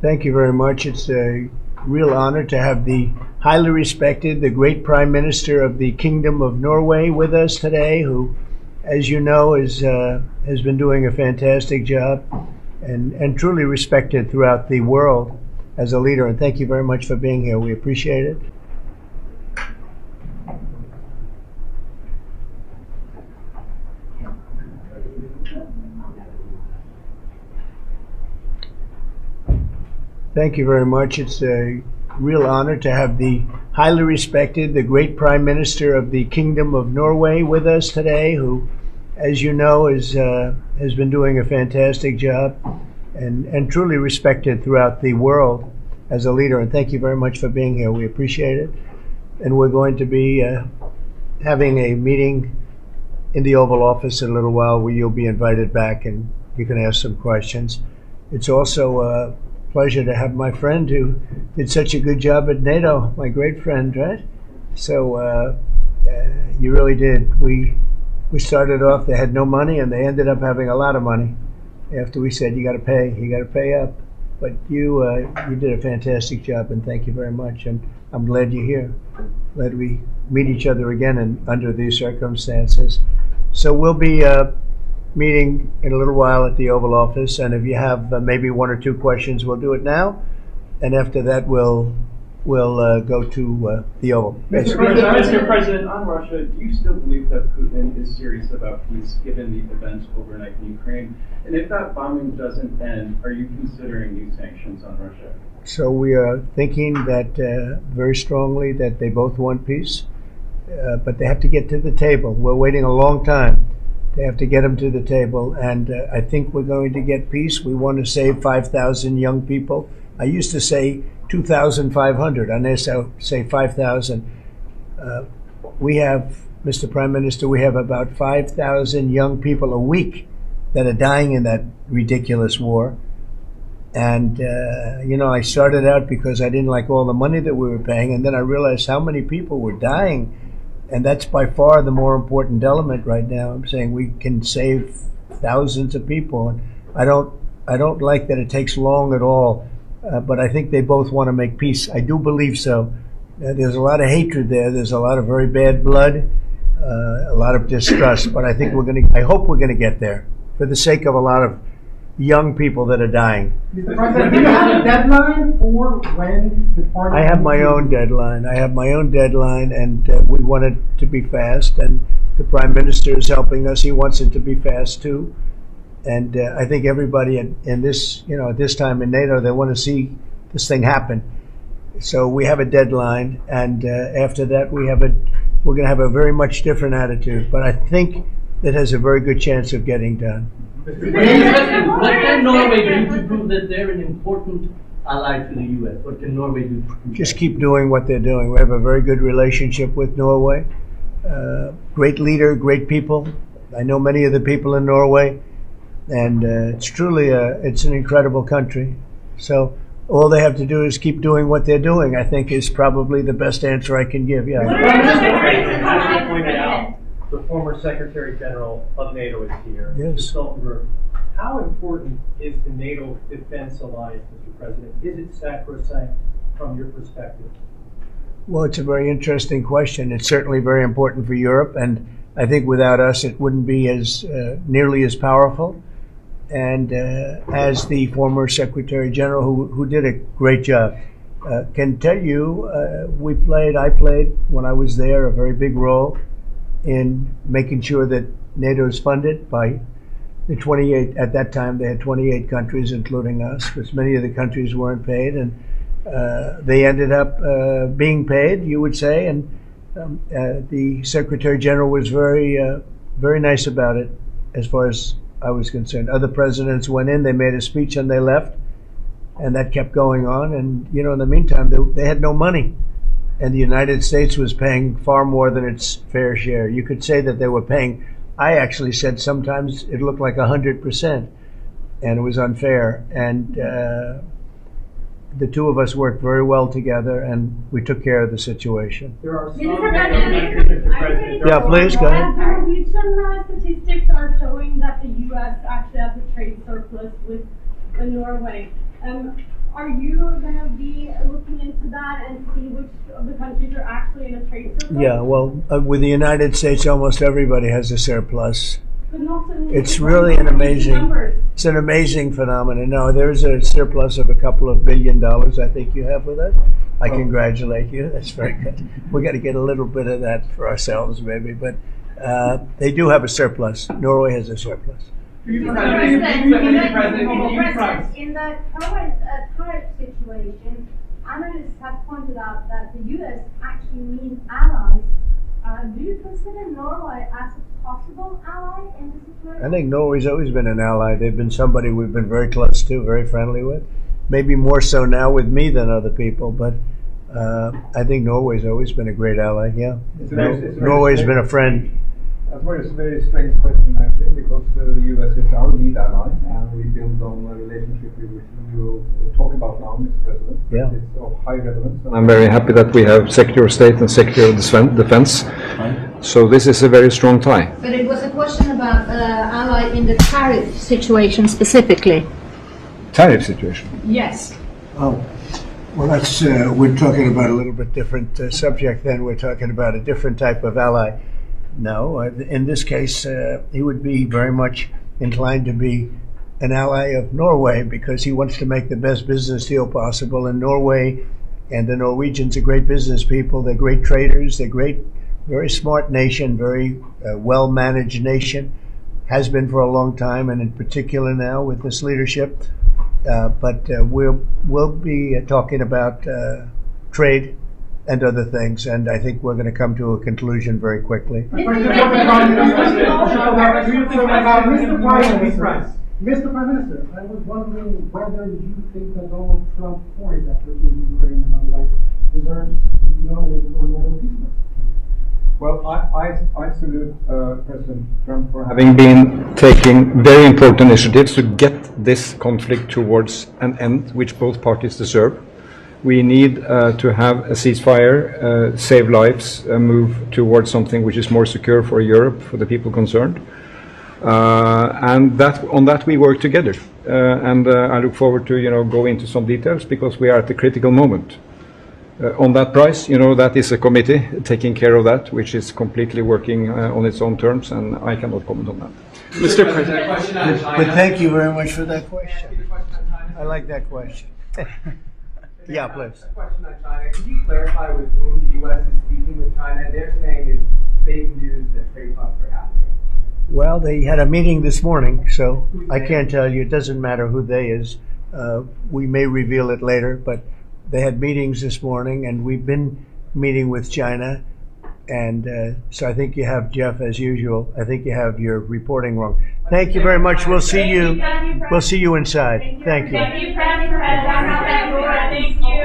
Thank you very much. It's a real honor to have the highly respected, the great Prime Minister of the Kingdom of Norway with us today, who, as you know, has been doing a fantastic job and truly respected throughout the world as a leader. And thank you very much for being here. We appreciate it. Thank you very much. It's a real honor to have the highly respected, the great Prime Minister of the Kingdom of Norway with us today, who, as you know, has been doing a fantastic job and truly respected throughout the world as a leader. And thank you very much for being here. We appreciate it. And we're going to be having a meeting in the Oval Office in a little while where you'll be invited back and you can ask some questions. It's also a pleasure to have my friend who did such a good job at NATO, my great friend, right? So you really did. We started off, they had no money, and they ended up having a lot of money after we said, you got to pay up. But you did a fantastic job, and thank you very much. And I'm glad you're here. Glad we meet each other again and under these circumstances. So we'll be meeting in a little while at the Oval Office, and if you have maybe one or two questions, we'll do it now, and after that we'll go to the Oval. Mr. President, on Russia, do you still believe that Putin is serious about peace given the events overnight in Ukraine? And if that bombing doesn't end, are you considering new sanctions on Russia? So we are thinking that very strongly that they both want peace, but they have to get to the table. We're waiting a long time. They have to get them to the table, and I think we're going to get peace. We want to save 5,000 young people. I used to say 2,500. I now say 5,000. We have, Mr. Prime Minister, we have about 5,000 young people a week that are dying in that ridiculous war. And, I started out because I didn't like all the money that we were paying, and then I realized how many people were dying. And that's by far the more important element right now. I'm saying we can save thousands of people. And I don't like that it takes long at all. But I think they both want to make peace. I do believe so. There's a lot of hatred there. There's a lot of very bad blood, a lot of distrust. But I think I hope we're going to get there for the sake of a lot of young people that are dying. Mr. President, do you have a deadline for when the party? I have my own deadline. And we want it to be fast. And the Prime Minister is helping us. He wants it to be fast too. And I think everybody in this, at this time in NATO, they want to see this thing happen. So we have a deadline, and after that, we're going to have a very much different attitude. But I think that has a very good chance of getting done. Mr. President, what can Norway do to prove that they're an important ally to the U.S.? What can Norway do to prove Just that? keep doing what they're doing. We have a very good relationship with Norway. Great leader, great people. I know many of the people in Norway, and it's truly it's an incredible country. So all they have to do is keep doing what they're doing, I think, is probably the best answer I can give. Yeah. As you pointed out, the former Secretary General of NATO is here. Yes. Mr. How important is the NATO defense alliance, Mr. President? Is it sacrosanct from your perspective? Well, it's a very interesting question. It's certainly very important for Europe, and I think without us it wouldn't be as nearly as powerful. And as the former Secretary General, who did a great job, can tell you, I played when I was there a very big role in making sure that NATO is funded by the 28, at that time they had 28 countries, including us, because many of the countries weren't paid, and they ended up being paid, you would say, and the Secretary General was very nice about it as far as I was concerned. Other presidents went in, they made a speech and they left, and that kept going on, and in the meantime they had no money. And the United States was paying far more than its fair share. You could say that they were paying, I actually said sometimes it looked like 100%, and it was unfair. And the two of us worked very well together, and we took care of the situation. There are some Mr. President. Yeah, please, go ahead. Norwegian statistics are showing that the U.S. actually has a trade surplus with Norway. Are you going to be looking into that and see which of the countries are actually in a trade surplus? Yeah, well, with the United States, almost everybody has a surplus. But not so It's really an it's an amazing phenomenon. No, there's a surplus of $2 billion, I think you have with us. I congratulate you. That's very good. We got to get a little bit of that for ourselves, maybe. But they do have a surplus. Norway has a surplus. In the current tariff situation, analysts have pointed out that the U.S. actually needs allies. Do you consider Norway as a possible ally in this situation? I think Norway's always been an ally. They've been somebody we've been very close to, very friendly with. Maybe more so now with me than other people, but I think Norway's always been a great ally, yeah. Norway's been a friend. That's a very strange question, actually, because the US is our lead ally, and we build on a relationship which we will talk about now, Mr. President. Yeah. It's of high relevance. And I'm very happy that we have Secretary of State and Secretary of Defense. So this is a very strong tie. But it was a question about ally in the tariff situation specifically. Tariff situation? Yes. Oh, well, that's we're talking about a little bit different subject then. We're talking about a different type of ally. No, in this case, he would be very much inclined to be an ally of Norway because he wants to make the best business deal possible. And Norway and the Norwegians are great business people. They're great traders. They're great, very smart nation, very well-managed nation. Has been for a long time, and in particular now with this leadership. But we'll be talking about trade and other things, and I think we're going to come to a conclusion very quickly. Mr. Prime Minister, I was wondering whether you think that Donald Trump, for his effort in Ukraine and otherwise, deserves to be nominated for a Nobel Peace Prize. Well, I salute President Trump for having been taking very important initiatives to get this conflict towards an end, which both parties deserve. We need to have a ceasefire, save lives, move towards something which is more secure for Europe, for the people concerned. And on that we work together. And I look forward to go into some details because we are at a critical moment. On that price, that is a committee taking care of that, which is completely working on its own terms, and I cannot comment on that. Mr. President, But thank you very much for that question. I like that question. Yeah, please. A question on China. Could you clarify with whom the U.S. is speaking with China? They're saying it's fake news that trade talks are happening. Well, they had a meeting this morning, so I can't tell you. It doesn't matter who they is. We may reveal it later, but they had meetings this morning, and we've been meeting with China. And so I think you have, Jeff, as usual, I think you have your reporting wrong. Thank you very much. We'll see you. We'll see you inside. Thank you. Thank you, President. Thank you.